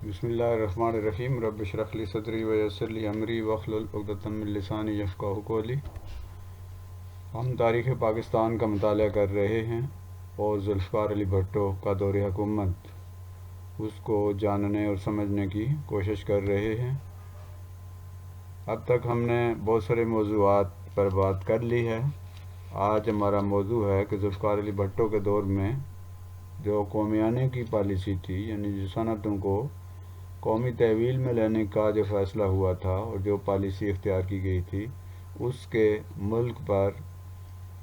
بسم اللہ الرحمن الرحیم رب اشرح لی صدری ویسر لی امری واحلل عقدۃ من لسانی یفقہوا قولی۔ ہم تاریخ پاکستان کا مطالعہ کر رہے ہیں اور ذوالفقار علی بھٹو کا دور حکومت اس کو جاننے اور سمجھنے کی کوشش کر رہے ہیں۔ اب تک ہم نے بہت سارے موضوعات پر بات کر لی ہے۔ آج ہمارا موضوع ہے کہ ذوالفقار علی بھٹو کے دور میں جو قومیانے کی پالیسی تھی، یعنی جو صنعتوں کو قومی تحویل میں لینے کا جو فیصلہ ہوا تھا اور جو پالیسی اختیار کی گئی تھی، اس کے ملک پر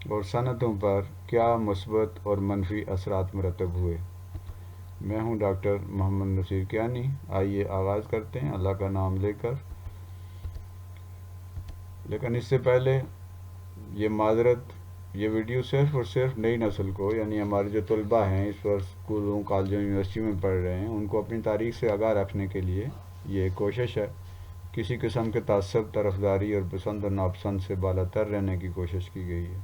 اور صنعتوں پر کیا مثبت اور منفی اثرات مرتب ہوئے۔ میں ہوں ڈاکٹر محمد نصیر کیانی۔ آئیے آغاز کرتے ہیں اللہ کا نام لے کر۔ لیکن اس سے پہلے یہ معذرت، یہ ویڈیو صرف اور صرف نئی نسل کو، یعنی ہمارے جو طلباء ہیں اس وقت اسکولوں کالجوں یونیورسٹیوں میں پڑھ رہے ہیں، ان کو اپنی تاریخ سے آگاہ رکھنے کے لیے یہ ایک کوشش ہے۔ کسی قسم کے تعصب، طرفداری اور پسند اور ناپسند سے بالا تر رہنے کی کوشش کی گئی ہے۔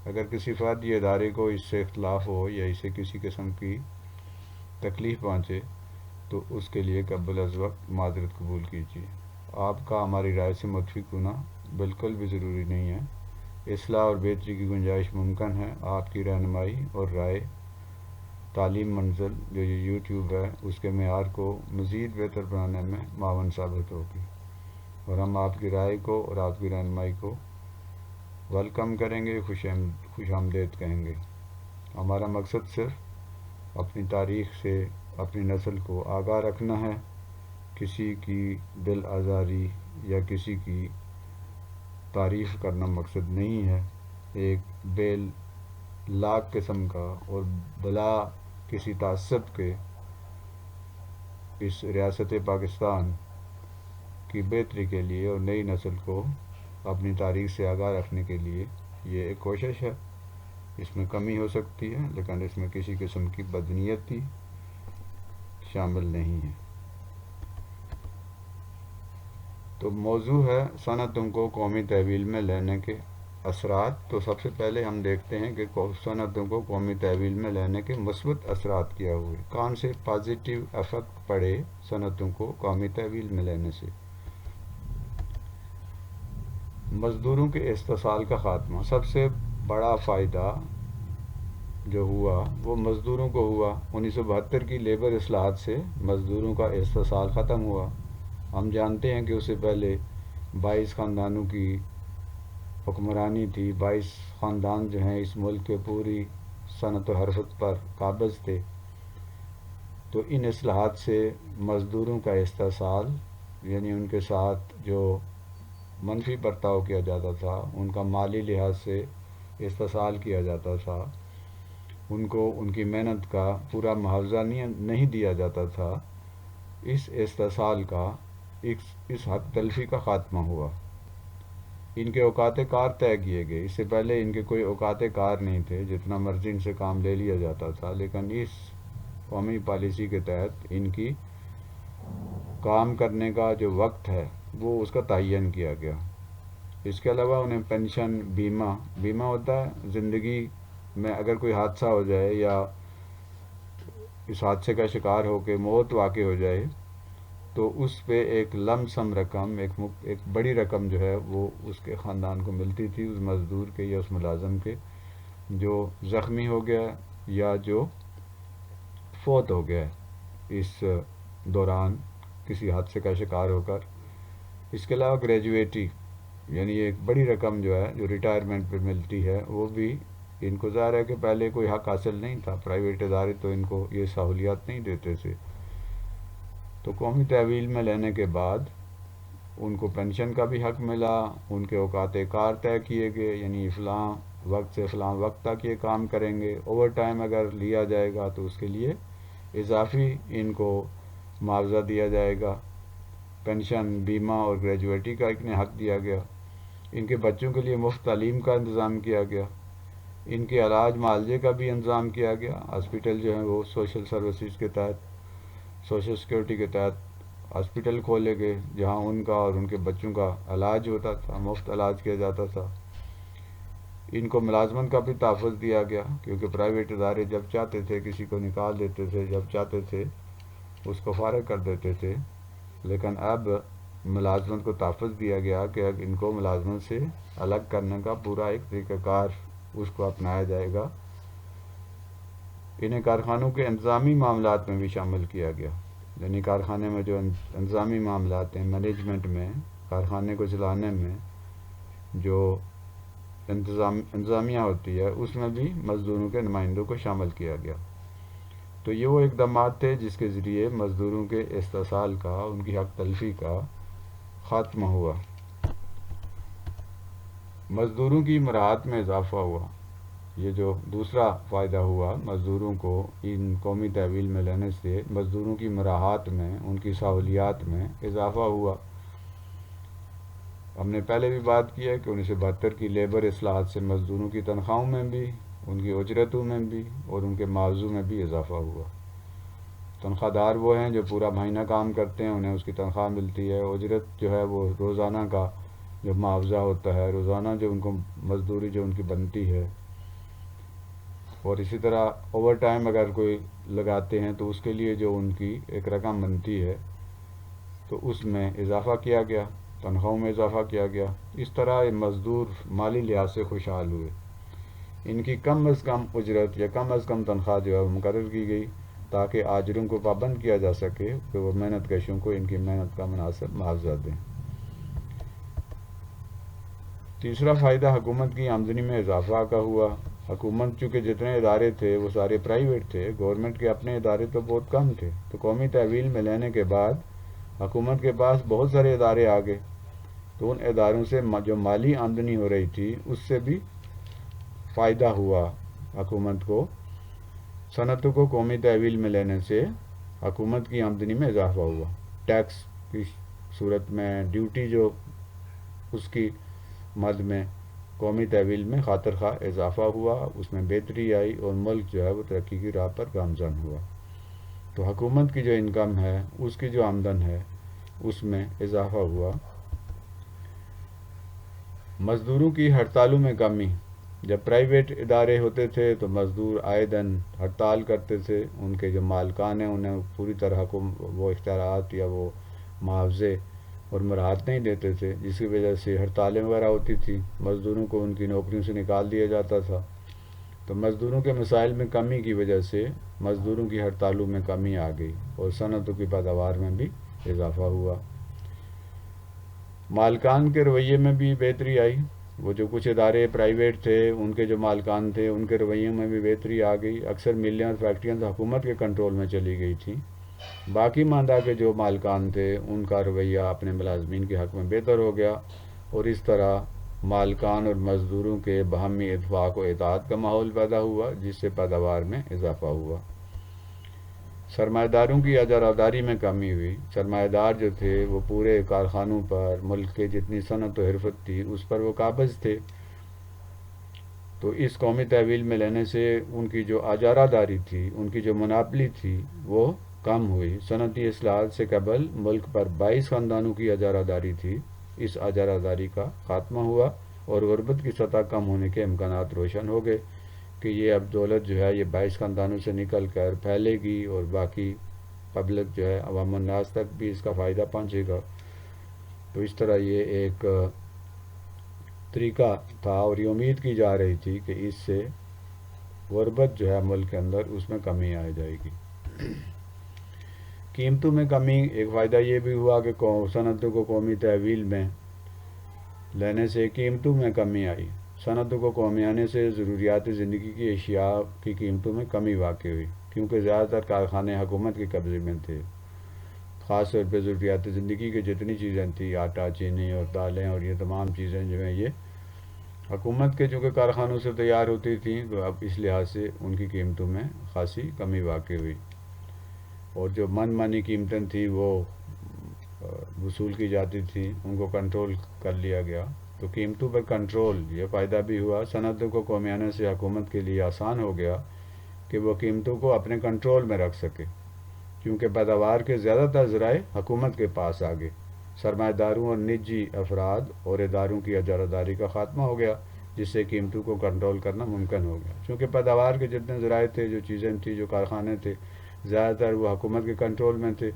اگر کسی فرد یا ادارے کو اس سے اختلاف ہو یا اسے کسی قسم کی تکلیف پہنچے تو اس کے لیے قبل از وقت معذرت قبول کیجیے۔ آپ کا ہماری رائے سے متفق ہونا بالکل بھی ضروری نہیں ہے۔ اصلاح اور بہتری کی گنجائش ممکن ہے۔ آپ کی رہنمائی اور رائے تعلیم منزل جو یہ یوٹیوب ہے اس کے معیار کو مزید بہتر بنانے میں معاون ثابت ہوگی، اور ہم آپ کی رائے کو اور آپ کی رہنمائی کو ویلکم کریں گے، خوش آمدید کہیں گے۔ ہمارا مقصد صرف اپنی تاریخ سے اپنی نسل کو آگاہ رکھنا ہے، کسی کی دل آزاری یا کسی کی تعریف کرنا مقصد نہیں ہے۔ ایک بے لاگ قسم کا اور بلا کسی تعصب کے اس ریاست پاکستان کی بہتری کے لیے اور نئی نسل کو اپنی تاریخ سے آگاہ رکھنے کے لیے یہ ایک کوشش ہے۔ اس میں کمی ہو سکتی ہے لیکن اس میں کسی قسم کی بدنیتی شامل نہیں ہے۔ تو موضوع ہے صنعتوں کو قومی تحویل میں لینے کے اثرات۔ تو سب سے پہلے ہم دیکھتے ہیں کہ صنعتوں کو قومی تحویل میں لینے کے مثبت اثرات کیا ہوئے، کون سے پازیٹیو افیکٹ پڑے صنعتوں کو قومی تحویل میں لینے سے۔ مزدوروں کے استحصال کا خاتمہ، سب سے بڑا فائدہ جو ہوا وہ مزدوروں کو ہوا۔ 1972 کی لیبر اصلاحات سے مزدوروں کا استحصال ختم ہوا۔ ہم جانتے ہیں کہ اس سے پہلے 22 خاندانوں کی حکمرانی تھی، 22 خاندان جو ہیں اس ملک کے پوری صنعت و حرفت پر قابض تھے۔ تو ان اصلاحات سے مزدوروں کا استحصال، یعنی ان کے ساتھ جو منفی برتاؤ کیا جاتا تھا، ان کا مالی لحاظ سے استحصال کیا جاتا تھا، ان کو ان کی محنت کا پورا معاوضہ نہیں دیا جاتا تھا، اس استحصال کا اس حق تلفی کا خاتمہ ہوا۔ ان کے اوقات کار طے کیے گئے۔ اس سے پہلے ان کے کوئی اوقات کار نہیں تھے، جتنا مرضی ان سے کام لے لیا جاتا تھا، لیکن اس قومی پالیسی کے تحت ان کی کام کرنے کا جو وقت ہے وہ اس کا تعین کیا گیا۔ اس کے علاوہ انہیں پینشن، بیمہ ہوتا ہے زندگی میں اگر کوئی حادثہ ہو جائے یا اس حادثے کا شکار ہو کے موت واقع ہو جائے تو اس پہ ایک لم سم رقم، ایک بڑی رقم جو ہے وہ اس کے خاندان کو ملتی تھی، اس مزدور کے یا اس ملازم کے جو زخمی ہو گیا یا جو فوت ہو گیا اس دوران کسی حادثے کا شکار ہو کر۔ اس کے علاوہ گریجویٹی، یعنی ایک بڑی رقم جو ہے جو ریٹائرمنٹ پہ ملتی ہے، وہ بھی ان کو ظاہر ہے کہ پہلے کوئی حق حاصل نہیں تھا، پرائیویٹ ادارے تو ان کو یہ سہولیات نہیں دیتے تھے۔ تو قومی تحویل میں لینے کے بعد ان کو پینشن کا بھی حق ملا، ان کے اوقات کار طے کیے گئے، یعنی فلاں وقت سے فلاں وقت تک یہ کام کریں گے۔ اوور ٹائم اگر لیا جائے گا تو اس کے لیے اضافی ان کو معاوضہ دیا جائے گا۔ پینشن، بیمہ اور گریجویٹی کا انہیں حق دیا گیا۔ ان کے بچوں کے لیے مفت تعلیم کا انتظام کیا گیا۔ ان کے علاج معالجے کا بھی انتظام کیا گیا۔ ہاسپٹل جو ہیں وہ سوشل سروسز کے تحت، سوشل سیکورٹی کے تحت ہاسپٹل کھولے گئے جہاں ان کا اور ان کے بچوں کا علاج ہوتا تھا، مفت علاج کیا جاتا تھا۔ ان کو ملازمت کا بھی تحفظ دیا گیا، کیونکہ پرائیویٹ ادارے جب چاہتے تھے کسی کو نکال دیتے تھے، جب چاہتے تھے اس کو فارغ کر دیتے تھے، لیکن اب ملازمت کو تحفظ دیا گیا کہ اب ان کو ملازمت سے الگ کرنے کا پورا ایک طریقہ کار اس کو اپنایا جائے گا۔ انہیں کارخانوں کے انتظامی معاملات میں بھی شامل کیا گیا، یعنی کارخانے میں جو انتظامی معاملات ہیں، مینجمنٹ میں، کارخانے کو چلانے میں جو انتظامیہ ہوتی ہے، اس میں بھی مزدوروں کے نمائندوں کو شامل کیا گیا۔ تو یہ وہ اقدامات تھے جس کے ذریعے مزدوروں کے استحصال کا، ان کی حق تلفی کا خاتمہ ہوا۔ مزدوروں کی مراعات میں اضافہ ہوا۔ یہ جو دوسرا فائدہ ہوا مزدوروں کو ان قومی تحویل میں لینے سے، مزدوروں کی مراعات میں، ان کی سہولیات میں اضافہ ہوا۔ ہم نے پہلے بھی بات کی ہے کہ 1972 کی لیبر اصلاحات سے مزدوروں کی تنخواہوں میں بھی، ان کی اجرتوں میں بھی اور ان کے معاوضوں میں بھی اضافہ ہوا۔ تنخواہ دار وہ ہیں جو پورا مہینہ کام کرتے ہیں، انہیں اس کی تنخواہ ملتی ہے۔ اجرت جو ہے وہ روزانہ کا جو معاوضہ ہوتا ہے، روزانہ جو ان کو مزدوری جو ان کی بنتی ہے، اور اسی طرح اوور ٹائم اگر کوئی لگاتے ہیں تو اس کے لیے جو ان کی ایک رقم بنتی ہے تو اس میں اضافہ کیا گیا، تنخواہوں میں اضافہ کیا گیا۔ اس طرح یہ مزدور مالی لحاظ سے خوشحال ہوئے۔ ان کی کم از کم اجرت یا کم از کم تنخواہ جو ہے مقرر کی گئی تاکہ آجروں کو پابند کیا جا سکے کہ وہ محنت کشوں کو ان کی محنت کا مناسب معاوضہ دیں۔ تیسرا فائدہ حکومت کی آمدنی میں اضافہ کا ہوا۔ حکومت چونکہ جتنے ادارے تھے وہ سارے پرائیویٹ تھے، گورنمنٹ کے اپنے ادارے تو بہت کم تھے، تو قومی تحویل میں لینے کے بعد حکومت کے پاس بہت سارے ادارے آ گئے، تو ان اداروں سے جو مالی آمدنی ہو رہی تھی اس سے بھی فائدہ ہوا حکومت کو۔ صنعتوں کو قومی تحویل میں لینے سے حکومت کی آمدنی میں اضافہ ہوا۔ ٹیکس کی صورت میں ڈیوٹی جو اس کی مد میں قومی تحویل میں خاطر خواہ اضافہ ہوا، اس میں بہتری آئی اور ملک جو ہے وہ ترقی کی راہ پر گامزن ہوا۔ تو حکومت کی جو انکم ہے، اس کی جو آمدن ہے، اس میں اضافہ ہوا۔ مزدوروں کی ہڑتالوں میں کمی۔ جب پرائیویٹ ادارے ہوتے تھے تو مزدور آئے دن ہڑتال کرتے تھے، ان کے جو مالکان ہیں انہیں پوری طرح وہ اختیارات یا وہ معاوضے اور مراعات نہیں دیتے تھے، جس کی وجہ سے ہڑتالیں وغیرہ ہوتی تھیں، مزدوروں کو ان کی نوکریوں سے نکال دیا جاتا تھا۔ تو مزدوروں کے مسائل میں کمی کی وجہ سے مزدوروں کی ہڑتالوں میں کمی آ گئی اور صنعتوں کی پیداوار میں بھی اضافہ ہوا۔ مالکان کے رویے میں بھی بہتری آئی۔ وہ جو کچھ ادارے پرائیویٹ تھے، ان کے جو مالکان تھے، ان کے رویے میں بھی بہتری آ گئی۔ اکثر ملیں اور فیکٹریاں تو حکومت کے کنٹرول میں چلی گئی تھیں، باقی ماندہ کے جو مالکان تھے ان کا رویہ اپنے ملازمین کے حق میں بہتر ہو گیا، اور اس طرح مالکان اور مزدوروں کے باہمی اتفاق و اتحاد کا ماحول پیدا ہوا، جس سے پیداوار میں اضافہ ہوا۔ سرمایہ داروں کی اجاراداری میں کمی ہوئی۔ سرمایہ دار جو تھے وہ پورے کارخانوں پر، ملک کے جتنی صنعت و حرفت تھی اس پر وہ قابض تھے، تو اس قومی تحویل میں لینے سے ان کی جو اجاراداری تھی، ان کی جو مناپلی تھی، وہ کم ہوئی۔ صنعتی اصلاحات سے قبل ملک پر 22 خاندانوں کی اجاراداری تھی، اس اجاراداری کا خاتمہ ہوا اور غربت کی سطح کم ہونے کے امکانات روشن ہو گئے کہ یہ اب دولت جو ہے یہ 22 خاندانوں سے نکل کر پھیلے گی اور باقی پبلک جو ہے عوام الناس تک بھی اس کا فائدہ پہنچے گا۔ تو اس طرح یہ ایک طریقہ تھا اور یہ امید کی جا رہی تھی کہ اس سے غربت جو ہے ملک کے اندر اس میں کمی آ جائے گی۔ قیمتوں میں کمی، ایک فائدہ یہ بھی ہوا کہ صنعتوں کو قومی تحویل میں لینے سے قیمتوں میں کمی آئی۔ صنعتوں کو قومی آنے سے ضروریات زندگی کی اشیاء کی قیمتوں میں کمی واقع ہوئی، کیونکہ زیادہ تر کارخانے حکومت کے قبضے میں تھے۔ خاص طور پہ ضروریات زندگی کی جتنی چیزیں تھیں، آٹا، چینی اور دالیں اور یہ تمام چیزیں جو ہیں یہ حکومت کے چونکہ کارخانوں سے تیار ہوتی تھیں، تو اب اس لحاظ سے ان کی قیمتوں میں خاصی کمی واقع ہوئی، اور جو من مانی قیمتیں تھیں وہ وصول کی جاتی تھیں، ان کو کنٹرول کر لیا گیا۔ تو قیمتوں پر کنٹرول، یہ فائدہ بھی ہوا۔ صنعتوں کو قومی آنے سے حکومت کے لیے آسان ہو گیا کہ وہ قیمتوں کو اپنے کنٹرول میں رکھ سکے، کیونکہ پیداوار کے زیادہ تر ذرائع حکومت کے پاس آ گئے۔ سرمایہ داروں اور نجی افراد اور اداروں کی اجاراداری کا خاتمہ ہو گیا، جس سے قیمتوں کو کنٹرول کرنا ممکن ہو گیا، چونکہ پیداوار کے جتنے ذرائع تھے، جو چیزیں تھیں، جو کارخانے تھے، زیادہ تر وہ حکومت کے کنٹرول میں تھے،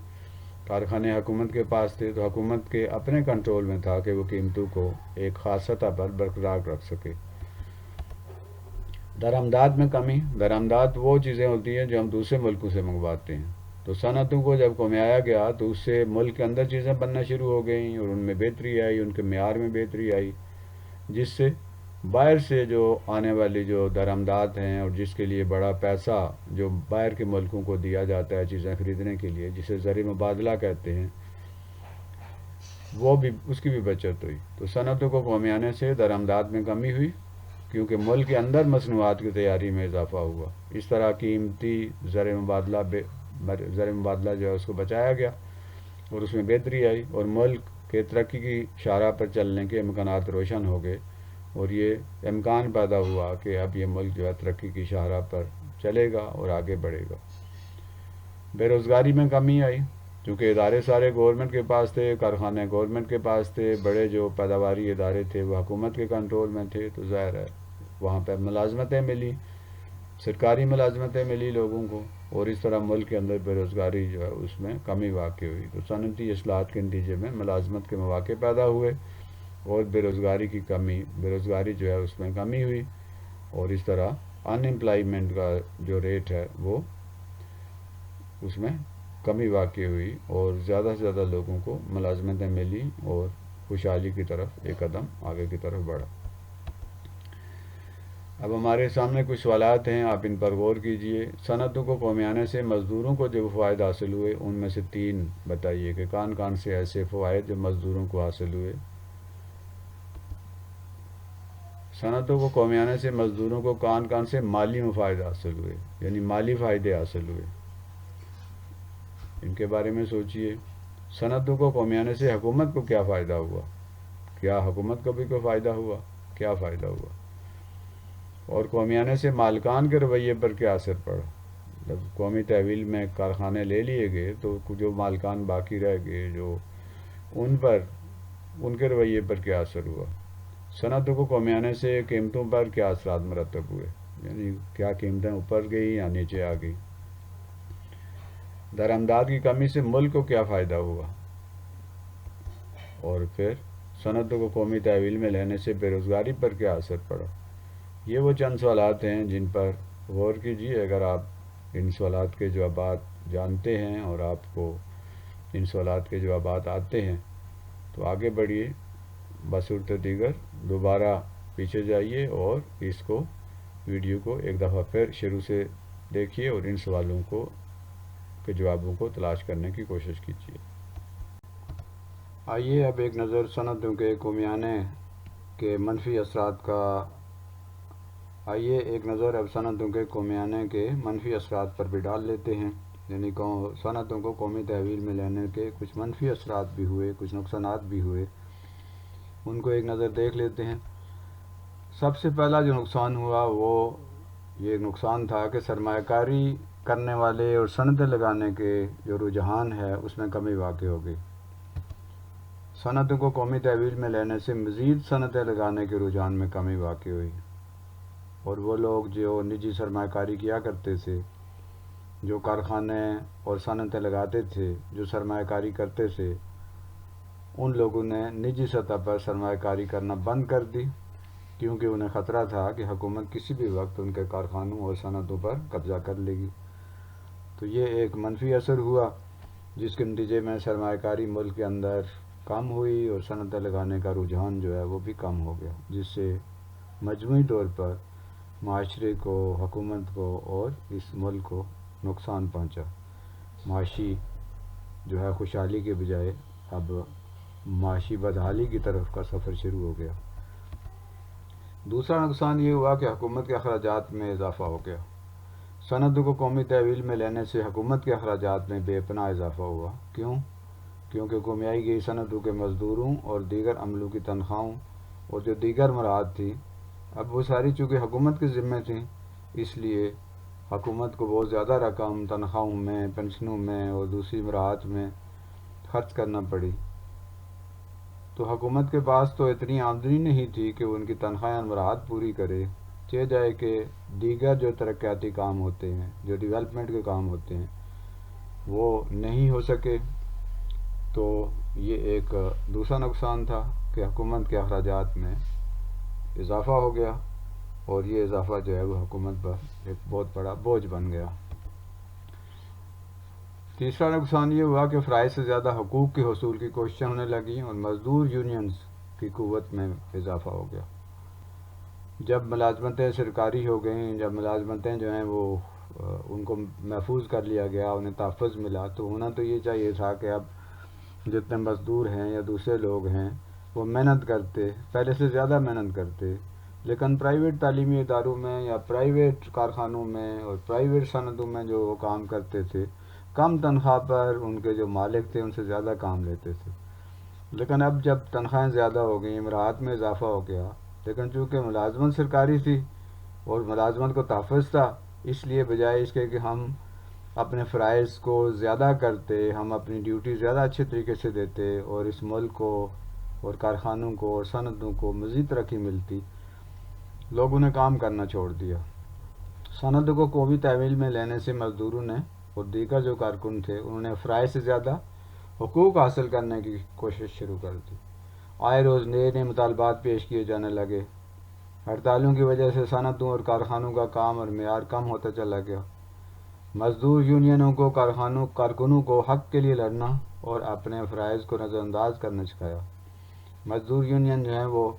کارخانے حکومت کے پاس تھے، تو حکومت کے اپنے کنٹرول میں تھا کہ وہ قیمتوں کو ایک خاص سطح پر برقرار رکھ سکے۔ درآمدات میں کمی، درآمدات وہ چیزیں ہوتی ہیں جو ہم دوسرے ملکوں سے منگواتے ہیں، تو صنعتوں کو جب کمیایا گیا تو اس سے ملک کے اندر چیزیں بننا شروع ہو گئیں اور ان میں بہتری آئی، ان کے معیار میں بہتری آئی، جس سے باہر سے جو آنے والی جو درآمدات ہیں اور جس کے لیے بڑا پیسہ جو باہر کے ملکوں کو دیا جاتا ہے چیزیں خریدنے کے لیے، جسے زرعی مبادلہ کہتے ہیں، وہ بھی اس کی بھی بچت ہوئی۔ تو صنعتوں کو قومیانے سے درآمدات میں کمی ہوئی، کیونکہ ملک کے اندر مصنوعات کی تیاری میں اضافہ ہوا۔ اس طرح قیمتی زرعی مبادلہ جو ہے اس کو بچایا گیا اور اس میں بہتری آئی، اور ملک کے ترقی کی شاہراہ پر چلنے کے امکانات روشن ہو گئے، اور یہ امکان پیدا ہوا کہ اب یہ ملک جو ہے ترقی کی شاہراہ پر چلے گا اور آگے بڑھے گا۔ بے روزگاری میں کمی آئی، کیونکہ ادارے سارے گورنمنٹ کے پاس تھے، کارخانے گورنمنٹ کے پاس تھے، بڑے جو پیداواری ادارے تھے وہ حکومت کے کنٹرول میں تھے، تو ظاہر ہے وہاں پہ ملازمتیں ملی، سرکاری ملازمتیں ملی لوگوں کو، اور اس طرح ملک کے اندر بے روزگاری جو ہے اس میں کمی واقع ہوئی۔ تو صنعتی اصلاحات کے نتیجے میں ملازمت کے مواقع پیدا ہوئے اور بے روزگاری جو ہے اس میں کمی ہوئی، اور اس طرح ان امپلائمنٹ کا جو ریٹ ہے وہ اس میں کمی واقع ہوئی، اور زیادہ سے زیادہ لوگوں کو ملازمتیں ملی اور خوشحالی کی طرف ایک قدم آگے کی طرف بڑھا۔ اب ہمارے سامنے کچھ سوالات ہیں، آپ ان پر غور کیجئے۔ صنعتوں کو قومیانے سے مزدوروں کو جو فوائد حاصل ہوئے ان میں سے 3 بتائیے کہ کون کون سے ایسے فوائد جو مزدوروں کو حاصل ہوئے۔ صنعتوں کو قومیانے سے مزدوروں کو کون سے مالی مفائد حاصل ہوئے، یعنی مالی فائدے حاصل ہوئے، ان کے بارے میں سوچئے۔ صنعتوں کو قومیانے سے حکومت کو کیا فائدہ ہوا، کیا حکومت کو بھی کوئی فائدہ ہوا، کیا فائدہ ہوا، اور قومیانے سے مالکان کے رویے پر کیا اثر پڑا۔ جب قومی تحویل میں کارخانے لے لیے گئے تو جو مالکان باقی رہ گئے جو ان کے رویے پر کیا اثر ہوا۔ صنعتوں کو قومیانے سے قیمتوں پر کیا اثرات مرتب ہوئے، یعنی کیا قیمتیں اوپر گئی یا نیچے آ گئی۔ درآمدات کی کمی سے ملک کو کیا فائدہ ہوا، اور پھر صنعتوں کو قومی تحویل میں لینے سے بے روزگاری پر کیا اثر پڑا۔ یہ وہ چند سوالات ہیں جن پر غور کیجیے۔ اگر آپ ان سوالات کے جوابات جانتے ہیں اور آپ کو ان سوالات کے جوابات آتے ہیں تو آگے بڑھیے، بصورت دیگر دوبارہ پیچھے جائیے اور اس کو ویڈیو کو ایک دفعہ پھر شروع سے دیکھیے اور ان سوالوں کے جوابوں کو تلاش کرنے کی کوشش کیجیے۔ آئیے اب ایک نظر صنعتوں کے قومیانے کے منفی اثرات پر بھی ڈال لیتے ہیں، یعنی صنعتوں کو قومی تحویل میں لینے کے کچھ منفی اثرات بھی ہوئے، کچھ نقصانات بھی ہوئے، ان کو ایک نظر دیکھ لیتے ہیں۔ سب سے پہلا جو نقصان ہوا وہ یہ نقصان تھا کہ سرمایہ کاری کرنے والے اور صنعتیں لگانے کے جو رجحان ہے اس میں کمی واقع ہو گئی۔ صنعتوں کو قومی تحویل میں لینے سے مزید صنعتیں لگانے کے رجحان میں کمی واقع ہوئی، اور وہ لوگ جو نجی سرمایہ کاری کیا کرتے تھے، جو کارخانے اور صنعتیں لگاتے تھے، جو سرمایہ کاری کرتے تھے، ان لوگوں نے نجی سطح پر سرمایہ کاری کرنا بند کر دی، کیونکہ انہیں خطرہ تھا کہ حکومت کسی بھی وقت ان کے کارخانوں اور صنعتوں پر قبضہ کر لے گی۔ تو یہ ایک منفی اثر ہوا، جس کے نتیجے میں سرمایہ کاری ملک کے اندر کم ہوئی اور صنعتیں لگانے کا رجحان جو ہے وہ بھی کم ہو گیا، جس سے مجموعی طور پر معاشرے کو، حکومت کو اور اس ملک کو نقصان پہنچا۔ معاشی جو ہے خوشحالی کے بجائے اب معاشی بدحالی کی طرف کا سفر شروع ہو گیا۔ دوسرا نقصان یہ ہوا کہ حکومت کے اخراجات میں اضافہ ہو گیا۔ صنعتوں کو قومی تحویل میں لینے سے حکومت کے اخراجات میں بے پناہ اضافہ ہوا۔ کیونکہ قومیائی گئی صنعتوں کے مزدوروں اور دیگر عملوں کی تنخواہوں اور جو دیگر مراحت تھیں، اب وہ ساری چونکہ حکومت کے ذمہ تھیں، اس لیے حکومت کو بہت زیادہ رقم تنخواہوں میں، پنشنوں میں اور دوسری مراحت میں خرچ کرنا پڑی۔ تو حکومت کے پاس تو اتنی آمدنی نہیں تھی کہ وہ ان کی تنخواہیں مراحت پوری کرے، چہ جائے کہ دیگر جو ترقیاتی کام ہوتے ہیں، جو ڈیولپمنٹ کے کام ہوتے ہیں، وہ نہیں ہو سکے، تو یہ ایک دوسرا نقصان تھا کہ حکومت کے اخراجات میں اضافہ ہو گیا، اور یہ اضافہ جو ہے وہ حکومت پر ایک بہت بڑا بوجھ بن گیا۔ تیسرا نقصان یہ ہوا کہ فرائض سے زیادہ حقوق کے حصول کی کوششیں ہونے لگیں اور مزدور یونینز کی قوت میں اضافہ ہو گیا۔ جب ملازمتیں سرکاری ہو گئیں، جب ملازمتیں جو ہیں وہ ان کو محفوظ کر لیا گیا، انہیں تحفظ ملا، تو ہونا تو یہ چاہیے تھا کہ اب جتنے مزدور ہیں یا دوسرے لوگ ہیں وہ محنت کرتے، پہلے سے زیادہ محنت کرتے، لیکن پرائیویٹ تعلیمی اداروں میں یا پرائیویٹ کارخانوں میں اور پرائیویٹ صنعتوں میں جو وہ کام کرتے تھے، کم تنخواہ پر ان کے جو مالک تھے ان سے زیادہ کام لیتے تھے۔ لیکن اب جب تنخواہیں زیادہ ہو گئیں، مراعات میں اضافہ ہو گیا، لیکن چونکہ ملازمت سرکاری تھی اور ملازمت کو تحفظ تھا، اس لیے بجائے اس کے کہ ہم اپنے فرائض کو زیادہ کرتے، ہم اپنی ڈیوٹی زیادہ اچھے طریقے سے دیتے اور اس ملک کو اور کارخانوں کو اور صنعتوں کو مزید ترقی ملتی، لوگوں نے کام کرنا چھوڑ دیا۔ صنعتوں کو قومی تحویل میں لینے سے مزدوروں نے اور دیگر جو کارکن تھے انہوں نے فرائض سے زیادہ حقوق حاصل کرنے کی کوشش شروع کر دی۔ آئے روز نئے نئے مطالبات پیش کیے جانے لگے۔ ہڑتالوں کی وجہ سے صنعتوں اور کارخانوں کا کام اور معیار کم ہوتا چلا گیا۔ مزدور یونینوں کو کارکنوں کو حق کے لیے لڑنا اور اپنے فرائض کو نظر انداز کرنا سکھایا۔ مزدور یونین جو ہیں وہ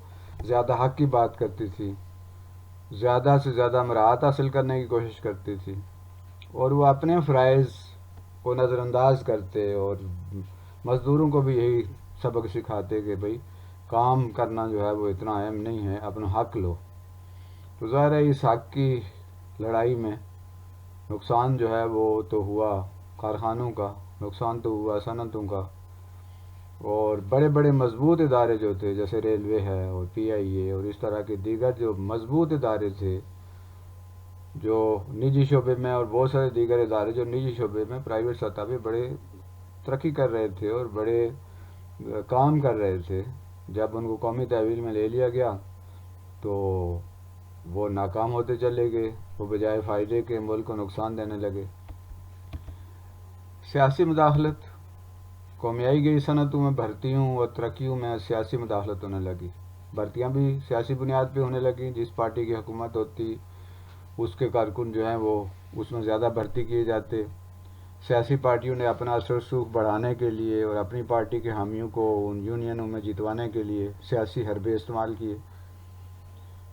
زیادہ حق کی بات کرتی تھی، زیادہ سے زیادہ مراعات حاصل کرنے کی کوشش کرتی تھی، اور وہ اپنے فرائض کو نظر انداز کرتے اور مزدوروں کو بھی یہی سبق سکھاتے کہ بھئی کام کرنا جو ہے وہ اتنا اہم نہیں ہے، اپنا حق لو۔ تو ظاہر ہے اس حق کی لڑائی میں نقصان جو ہے وہ تو ہوا کارخانوں کا، نقصان تو ہوا صنعتوں کا، اور بڑے بڑے مضبوط ادارے جو تھے جیسے ریلوے ہے اور پی آئی اے اور اس طرح کے دیگر جو مضبوط ادارے تھے جو نجی شعبے میں، اور بہت سارے دیگر ادارے جو نجی شعبے میں پرائیویٹ سطح پہ بڑے ترقی کر رہے تھے اور بڑے کام کر رہے تھے، جب ان کو قومی تحویل میں لے لیا گیا تو وہ ناکام ہوتے چلے گئے، وہ بجائے فائدے کے ملک کو نقصان دینے لگے۔ سیاسی مداخلت، قومیائی گئی صنعتوں میں بھرتیوں اور ترقیوں میں سیاسی مداخلت ہونے لگی۔ بھرتیاں بھی سیاسی بنیاد پہ ہونے لگیں، جس پارٹی کی حکومت ہوتی اس کے کارکن جو ہیں وہ اس میں زیادہ بھرتی کیے جاتے۔ سیاسی پارٹیوں نے اپنا اثر و رسوخ بڑھانے کے لیے اور اپنی پارٹی کے حامیوں کو ان یونینوں میں جتوانے کے لیے سیاسی حربے استعمال کیے،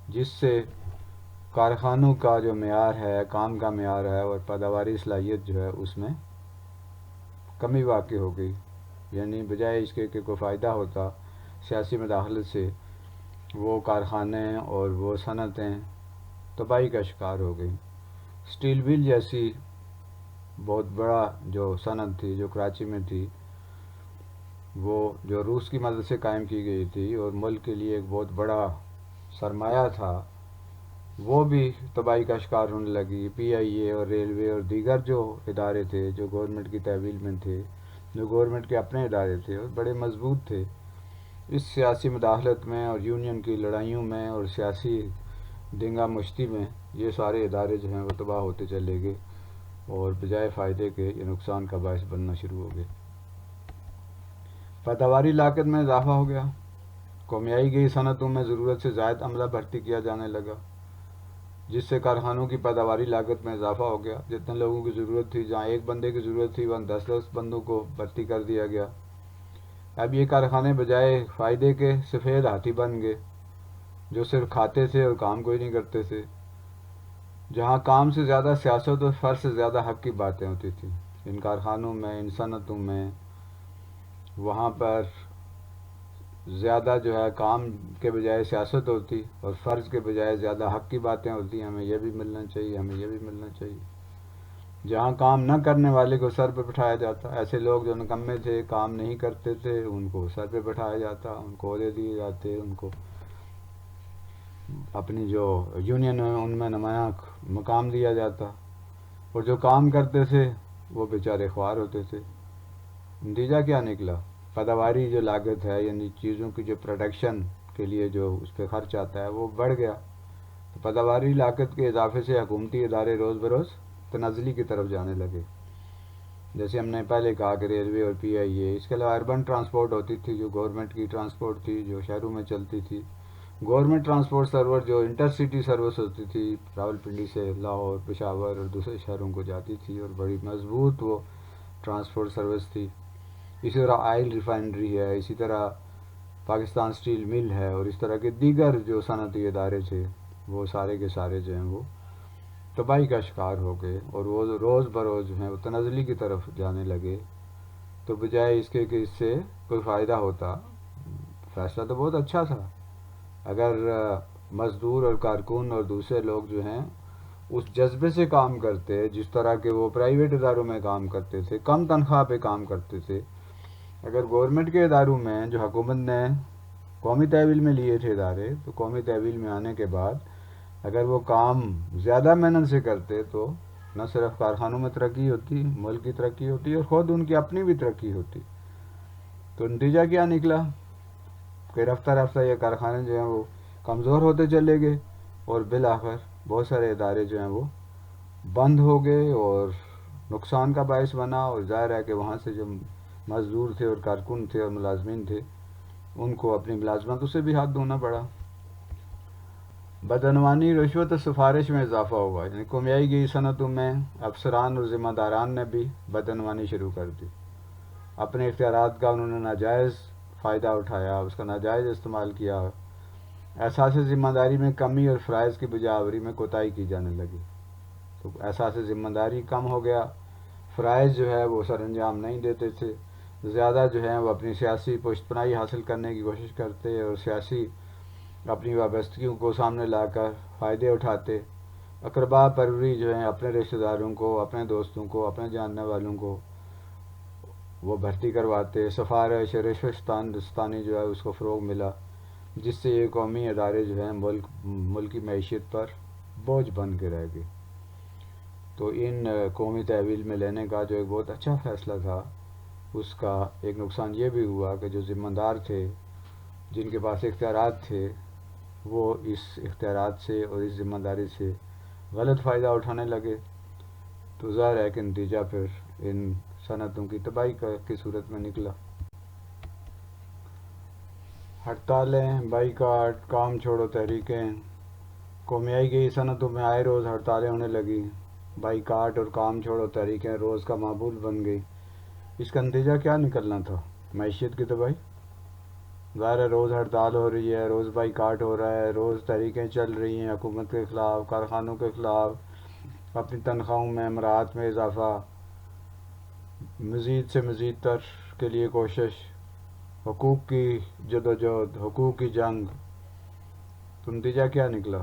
جس سے کارخانوں کا جو معیار ہے، کام کا معیار ہے اور پیداواری صلاحیت جو ہے اس میں کمی واقع ہو گئی۔ یعنی بجائے اس کے کہ کوئی فائدہ ہوتا سیاسی مداخلت سے، وہ کارخانے اور وہ صنعتیں تباہی کا شکار ہو گئی۔ اسٹیل ویل جیسی بہت بڑا جو صنعت تھی جو کراچی میں تھی، وہ جو روس کی مدد سے قائم کی گئی تھی اور ملک کے لیے ایک بہت بڑا سرمایہ تھا، وہ بھی تباہی کا شکار ہونے لگی۔ پی آئی اے اور ریلوے اور دیگر جو ادارے تھے جو گورنمنٹ کی تحویل میں تھے، جو گورنمنٹ کے اپنے ادارے تھے اور بڑے مضبوط تھے، اس سیاسی مداخلت میں اور یونین کی لڑائیوں میں اور سیاسی دنگا مشتی میں یہ سارے ادارے جو ہیں وہ تباہ ہوتے چلے گئے اور بجائے فائدے کے یہ نقصان کا باعث بننا شروع ہو گئے۔ پیداواری لاگت میں اضافہ ہو گیا۔ قومیائی گئی صنعتوں میں ضرورت سے زائد عملہ بھرتی کیا جانے لگا، جس سے کارخانوں کی پیداواری لاگت میں اضافہ ہو گیا۔ جتنے لوگوں کی ضرورت تھی، جہاں ایک بندے کی ضرورت تھی وہاں 10 بندوں کو بھرتی کر دیا گیا۔ اب یہ کارخانے بجائے فائدے کے سفید ہاتھی بن گئے جو صرف کھاتے تھے اور کام کوئی نہیں کرتے تھے۔ جہاں کام سے زیادہ سیاست اور فرض سے زیادہ حق کی باتیں ہوتی تھیں ان کارخانوں میں، ان صنعتوں میں، وہاں پر زیادہ جو ہے کام کے بجائے سیاست ہوتی اور فرض کے بجائے زیادہ حق کی باتیں ہوتی، ہمیں یہ بھی ملنا چاہیے، ہمیں یہ بھی ملنا چاہیے۔ جہاں کام نہ کرنے والے کو سر پہ بٹھایا جاتا، ایسے لوگ جو نکمے تھے، کام نہیں کرتے تھے، ان کو سر پہ بٹھایا جاتا، ان کو عہدے دیے جاتے، ان کو اپنی جو یونین ہے ان میں نمایاں مقام دیا جاتا، اور جو کام کرتے تھے وہ بیچارے خوار ہوتے تھے۔ نتیجہ کیا نکلا؟ پیداواری جو لاگت ہے، یعنی چیزوں کی جو پروڈکشن کے لیے جو اس پہ خرچ آتا ہے وہ بڑھ گیا۔ تو پیداواری لاگت کے اضافے سے حکومتی ادارے روز بروز تنزلی کی طرف جانے لگے۔ جیسے ہم نے پہلے کہا کہ ریلوے اور پی آئی اے، اس کے علاوہ اربن ٹرانسپورٹ ہوتی تھی جو گورنمنٹ کی ٹرانسپورٹ تھی، جو شہروں میں چلتی تھی، گورنمنٹ ٹرانسپورٹ سرور جو انٹر سٹی سروس ہوتی تھی، راولپنڈی سے لاہور، پشاور اور دوسرے شہروں کو جاتی تھی، اور بڑی مضبوط وہ ٹرانسپورٹ سروس تھی۔ اسی طرح آئل ریفائنری ہے، اسی طرح پاکستان اسٹیل مل ہے، اور اس طرح کے دیگر جو صنعتی ادارے تھے وہ سارے کے سارے جو ہیں وہ تباہی کا شکار ہو گئے، اور وہ روز بروز جو ہیں وہ تنزلی کی طرف جانے لگے۔ تو بجائے اس کے کہ اس سے کوئی فائدہ ہوتا، فیصلہ تو بہت اچھا تھا، اگر مزدور اور کارکن اور دوسرے لوگ جو ہیں اس جذبے سے کام کرتے جس طرح کے وہ پرائیویٹ اداروں میں کام کرتے تھے، کم تنخواہ پہ کام کرتے تھے، اگر گورنمنٹ کے اداروں میں جو حکومت نے قومی تحویل میں لیے تھے ادارے، تو قومی تحویل میں آنے کے بعد اگر وہ کام زیادہ محنت سے کرتے تو نہ صرف کارخانوں میں ترقی ہوتی، ملک کی ترقی ہوتی، اور خود ان کی اپنی بھی ترقی ہوتی۔ تو نتیجہ کیا نکلا کہ رفتہ رفتہ یہ کارخانے جو ہیں وہ کمزور ہوتے چلے گئے، اور بالآخر بہت سارے ادارے جو ہیں وہ بند ہو گئے اور نقصان کا باعث بنا، اور ظاہر ہے کہ وہاں سے جو مزدور تھے اور کارکن تھے اور ملازمین تھے ان کو اپنی ملازمتوں سے بھی ہاتھ دھونا پڑا۔ بدعنوانی، رشوت اور سفارش میں اضافہ ہوا، یعنی کمیائی گئی صنعتوں میں افسران اور ذمہ داران نے بھی بدعنوانی شروع کر دی، اپنے اختیارات کا انہوں نے ناجائز فائدہ اٹھایا، اس کا ناجائز استعمال کیا، احساس ذمہ داری میں کمی اور فرائض کی بجاوری میں کوتاہی کی جانے لگی، تو احساس ذمہ داری کم ہو گیا، فرائض جو ہے وہ سر انجام نہیں دیتے تھے، زیادہ جو ہے وہ اپنی سیاسی پشت پناہی حاصل کرنے کی کوشش کرتے اور سیاسی اپنی وابستگیوں کو سامنے لا کر فائدے اٹھاتے، اقربا پروری جو ہیں اپنے رشتہ داروں کو، اپنے دوستوں کو، اپنے جاننے والوں کو وہ بھرتی کرواتے، سفارش رشوت ستانی جو ہے اس کو فروغ ملا، جس سے یہ قومی ادارے جو ہیں ملک کی معیشت پر بوجھ بن کے رہ گئے۔ تو ان قومی تحویل میں لینے کا جو ایک بہت اچھا فیصلہ تھا، اس کا ایک نقصان یہ بھی ہوا کہ جو ذمہ دار تھے، جن کے پاس اختیارات تھے، وہ اس اختیارات سے اور اس ذمہ داری سے غلط فائدہ اٹھانے لگے، تو ظاہر ہے کہ نتیجہ پھر ان صنعتوں کی تباہی کی صورت میں نکلا۔ ہڑتالیں، بائیکاٹ، کام چھوڑو تحریکیں، قومیائی گئی صنعتوں میں آئے روز ہڑتالیں ہونے لگی، بائیکاٹ اور کام چھوڑو تحریکیں روز کا معمول بن گئی۔ اس کا نتیجہ کیا نکلنا تھا؟ معیشت کی تباہی۔ ظاہر ہے روز ہڑتال ہو رہی ہے، روز بائیکاٹ ہو رہا ہے، روز تحریکیں چل رہی ہیں حکومت کے خلاف، کارخانوں کے خلاف، اپنی تنخواہوں میں مراعات میں اضافہ، مزید سے مزید تر کے لیے کوشش، حقوق کی جدوجہد، حقوق کی جنگ، تو نتیجہ کیا نکلا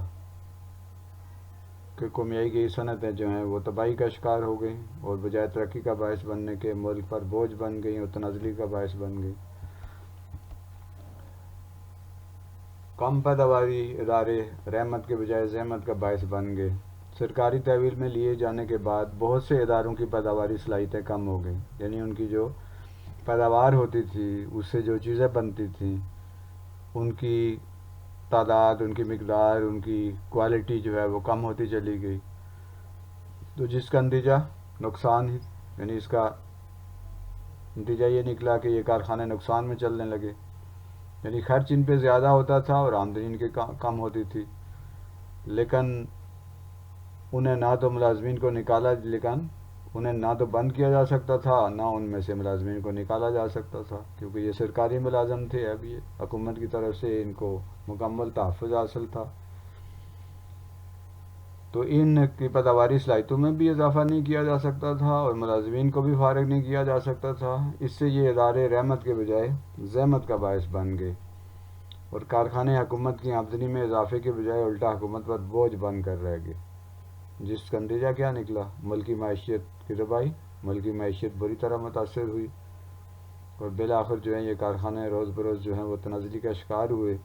کہ قومیائی گئی صنعتیں جو ہیں وہ تباہی کا شکار ہو گئیں، اور بجائے ترقی کا باعث بننے کے ملک پر بوجھ بن گئیں اور تنزلی کا باعث بن گئیں۔ کم پیداواری ادارے رحمت کے بجائے زحمت کا باعث بن گئے۔ سرکاری تحویل میں لیے جانے کے بعد بہت سے اداروں کی پیداواری صلاحیتیں کم ہو گئیں، یعنی ان کی جو پیداوار ہوتی تھی، اس سے جو چیزیں بنتی تھیں، ان کی تعداد، ان کی مقدار، ان کی کوالٹی جو ہے وہ کم ہوتی چلی گئی، تو جس کا نتیجہ نقصان ہی، یعنی اس کا نتیجہ یہ نکلا کہ یہ کارخانے نقصان میں چلنے لگے، یعنی خرچ ان پہ زیادہ ہوتا تھا اور آمدنی ان کی کم ہوتی تھی، لیکن انہیں نہ تو ملازمین کو نکالا، لیکن انہیں نہ تو بند کیا جا سکتا تھا، نہ ان میں سے ملازمین کو نکالا جا سکتا تھا، کیونکہ یہ سرکاری ملازم تھے، اب یہ حکومت کی طرف سے ان کو مکمل تحفظ حاصل تھا، تو ان کی پیداواری صلاحیتوں میں بھی اضافہ نہیں کیا جا سکتا تھا اور ملازمین کو بھی فارغ نہیں کیا جا سکتا تھا۔ اس سے یہ ادارے رحمت کے بجائے زحمت کا باعث بن گئے، اور کارخانے حکومت کی آمدنی میں اضافے کے بجائے الٹا حکومت پر بوجھ بن کر رہ گئے، جس کا نتیجہ کیا نکلا؟ ملکی معیشت کی تباہی، ملکی معیشت بری طرح متاثر ہوئی، اور بالآخر جو ہے یہ کارخانے روز بروز جو ہیں وہ تنزلی کا شکار ہوئے،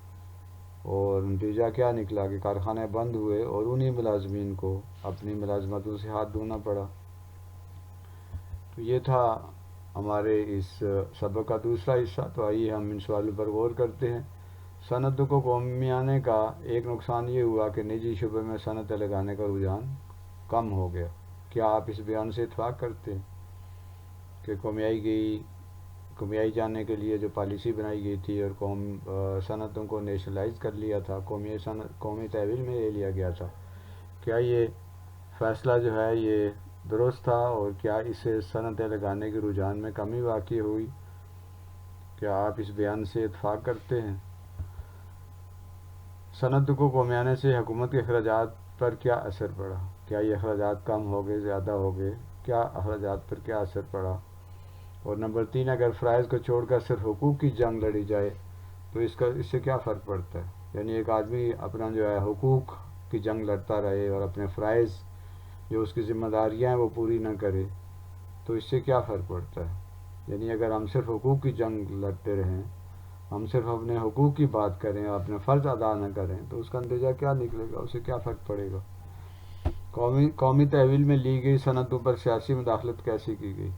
اور نتیجہ کیا نکلا کہ کارخانے بند ہوئے اور انہی ملازمین کو اپنی ملازمتوں سے ہاتھ دھونا پڑا۔ تو یہ تھا ہمارے اس سبق کا دوسرا حصہ، تو آئیے ہم ان سوالوں پر غور کرتے ہیں۔ صنعتوں کو قومیانے کا ایک نقصان یہ ہوا کہ نجی شعبے میں صنعتیں لگانے کا رجحان کم ہو گیا۔ کیا آپ اس بیان سے اتفاق کرتے ہیں؟ کہ قومیائی جاننے کے لیے جو پالیسی بنائی گئی تھی اور صنعتوں کو نیشنلائز کر لیا تھا، قومی تحویل میں لے لیا گیا تھا، کیا یہ فیصلہ جو ہے یہ درست تھا؟ اور کیا اس سے صنعتیں لگانے کے رجحان میں کمی واقع ہوئی؟ کیا آپ اس بیان سے اتفاق کرتے ہیں؟ صنعت کو قومیانے سے حکومت کے اخراجات پر کیا اثر پڑا؟ کیا یہ اخراجات کم ہو گئے، زیادہ ہو گئے؟ کیا اخراجات پر کیا اثر پڑا؟ اور نمبر 3، اگر فرائض کو چھوڑ کر صرف حقوق کی جنگ لڑی جائے تو اس سے کیا فرق پڑتا ہے؟ یعنی ایک آدمی اپنا جو ہے حقوق کی جنگ لڑتا رہے اور اپنے فرائض جو اس کی ذمہ داریاں ہیں وہ پوری نہ کرے، تو اس سے کیا فرق پڑتا ہے؟ یعنی اگر ہم صرف حقوق کی جنگ لڑتے رہیں، ہم صرف اپنے حقوق کی بات کریں اور اپنے فرض ادا نہ کریں، تو اس کا نتیجہ کیا نکلے گا؟ اسے کیا فرق پڑے گا؟ قومی تحویل میں لی گئی صنعتوں پر سیاسی مداخلت کیسے کی گئی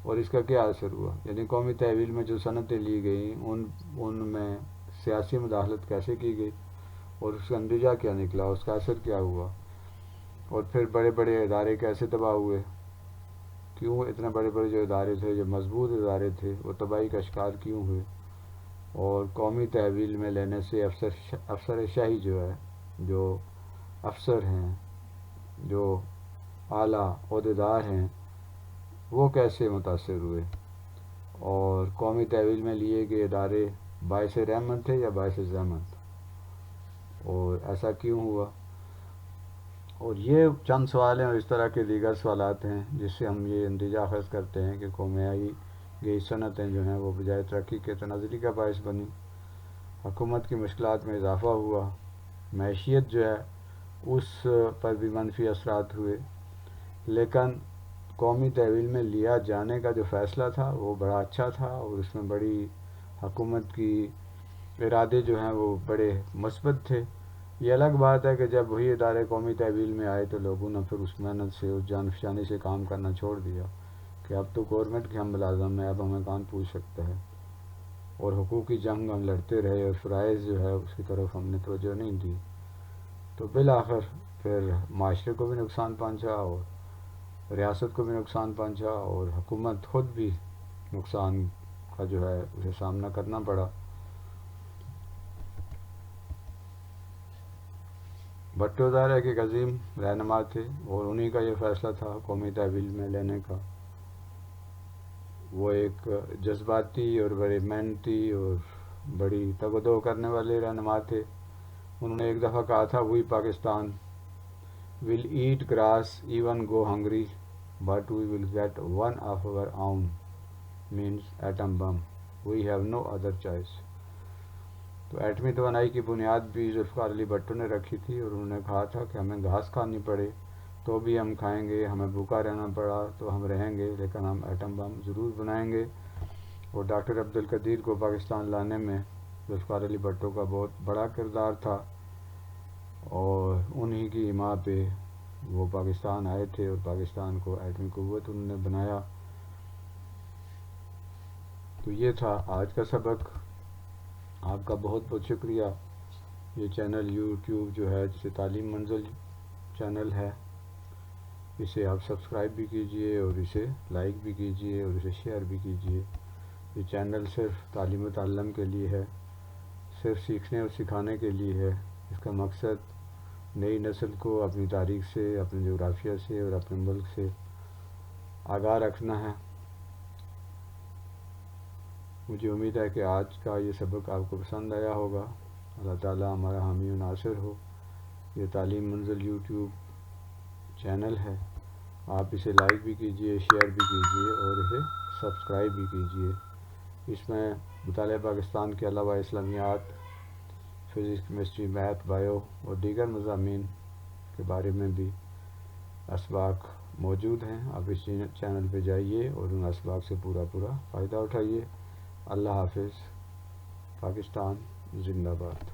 اور اس کا کیا اثر ہوا؟ یعنی قومی تحویل میں جو صنعتیں لی گئیں ان میں سیاسی مداخلت کیسے کی گئی اور اس کا نتیجہ کیا نکلا، اس کا اثر کیا ہوا؟ اور پھر بڑے بڑے ادارے کیسے تباہ ہوئے؟ کیوں اتنے بڑے بڑے جو ادارے تھے، جو مضبوط ادارے تھے، وہ تباہی کا شکار کیوں ہوئے؟ اور قومی تحویل میں لینے سے افسر شاہی جو ہے، جو افسر ہیں، جو اعلیٰ عہدیدار ہیں، وہ کیسے متاثر ہوئے؟ اور قومی تحویل میں لیے گئے ادارے باعث رحمت تھے یا باعث زحمت؟ اور ایسا کیوں ہوا؟ اور یہ چند سوال ہیں اور اس طرح کے دیگر سوالات ہیں جس سے ہم یہ نتیجہ اخذ کرتے ہیں کہ قومیائی گئی صنعتیں جو ہیں وہ بجائے ترقی کے تنازلی کا باعث بنی، حکومت کی مشکلات میں اضافہ ہوا، معیشت جو ہے اس پر بھی منفی اثرات ہوئے۔ لیکن قومی تحویل میں لیا جانے کا جو فیصلہ تھا وہ بڑا اچھا تھا اور اس میں بڑی حکومت کی ارادے جو ہیں وہ بڑے مثبت تھے۔ یہ الگ بات ہے کہ جب وہی ادارے قومی تحویل میں آئے تو لوگوں نے پھر اس محنت سے، اس جانفشانی سے کام کرنا چھوڑ دیا کہ اب تو گورنمنٹ کے ہم ملازم ہیں، اب ہمیں کون پوچھ سکتا ہے، اور حقوقی جنگ ہم لڑتے رہے اور فرائض جو ہے اس کی طرف ہم نے توجہ نہیں دی، تو بالآخر پھر معاشرے کو بھی نقصان پہنچا اور ریاست کو بھی نقصان پہنچا اور حکومت خود بھی نقصان کا جو ہے اسے سامنا کرنا پڑا۔ بھٹو ظاہر ایک عظیم رہنما تھے اور انہی کا یہ فیصلہ تھا قومی تحویل میں لینے کا۔ وہ ایک جذباتی اور بڑے محنتی اور بڑی تگ و دو کرنے والے رہنما تھے۔ انہوں نے ایک دفعہ کہا تھا، وی Pakistan will eat grass, even go hungry, but we will get one of our own, means atom bomb. We have no other choice. تو ایٹمی توانائی کی بنیاد بھی ذوالفقار علی بھٹو نے رکھی تھی اور انہوں نے کہا تھا کہ ہمیں گھاس کھانی پڑے تو بھی ہم کھائیں گے، ہمیں بھوکا رہنا پڑا تو ہم رہیں گے، لیکن ہم ایٹم بم ضرور بنائیں گے۔ اور ڈاکٹر عبدالقدیر کو پاکستان لانے میں ذوالفقار علی بھٹو کا بہت بڑا کردار تھا اور انہی کی حمایت پہ وہ پاکستان آئے تھے اور پاکستان کو ایٹمی قوت انہوں نے بنایا۔ تو یہ تھا آج کا سبق۔ آپ کا بہت بہت شکریہ۔ یہ چینل یوٹیوب جو ہے جسے تعلیم منزل چینل ہے، اسے آپ سبسکرائب بھی کیجئے اور اسے لائک بھی کیجئے اور اسے شیئر بھی کیجئے۔ یہ چینل صرف تعلیم و تعلم کے لیے ہے، صرف سیکھنے اور سکھانے کے لیے ہے۔ اس کا مقصد نئی نسل کو اپنی تاریخ سے، اپنے جغرافیہ سے اور اپنے ملک سے آگاہ رکھنا ہے۔ مجھے امید ہے کہ آج کا یہ سبق آپ کو پسند آیا ہوگا۔ اللہ تعالیٰ ہمارا حامی و ناصر ہو۔ یہ تعلیم منزل یوٹیوب چینل ہے، آپ اسے لائک بھی کیجئے، شیئر بھی کیجئے اور اسے سبسکرائب بھی کیجئے۔ اس میں مطالعہ پاکستان کے علاوہ اسلامیات، فزکس، کیمسٹری، میتھ، بایو اور دیگر مضامین کے بارے میں بھی اسباق موجود ہیں۔ آپ اس چینل پہ جائیے اور ان اسباق سے پورا فائدہ اٹھائیے۔ اللہ حافظ۔ پاکستان زندہ باد۔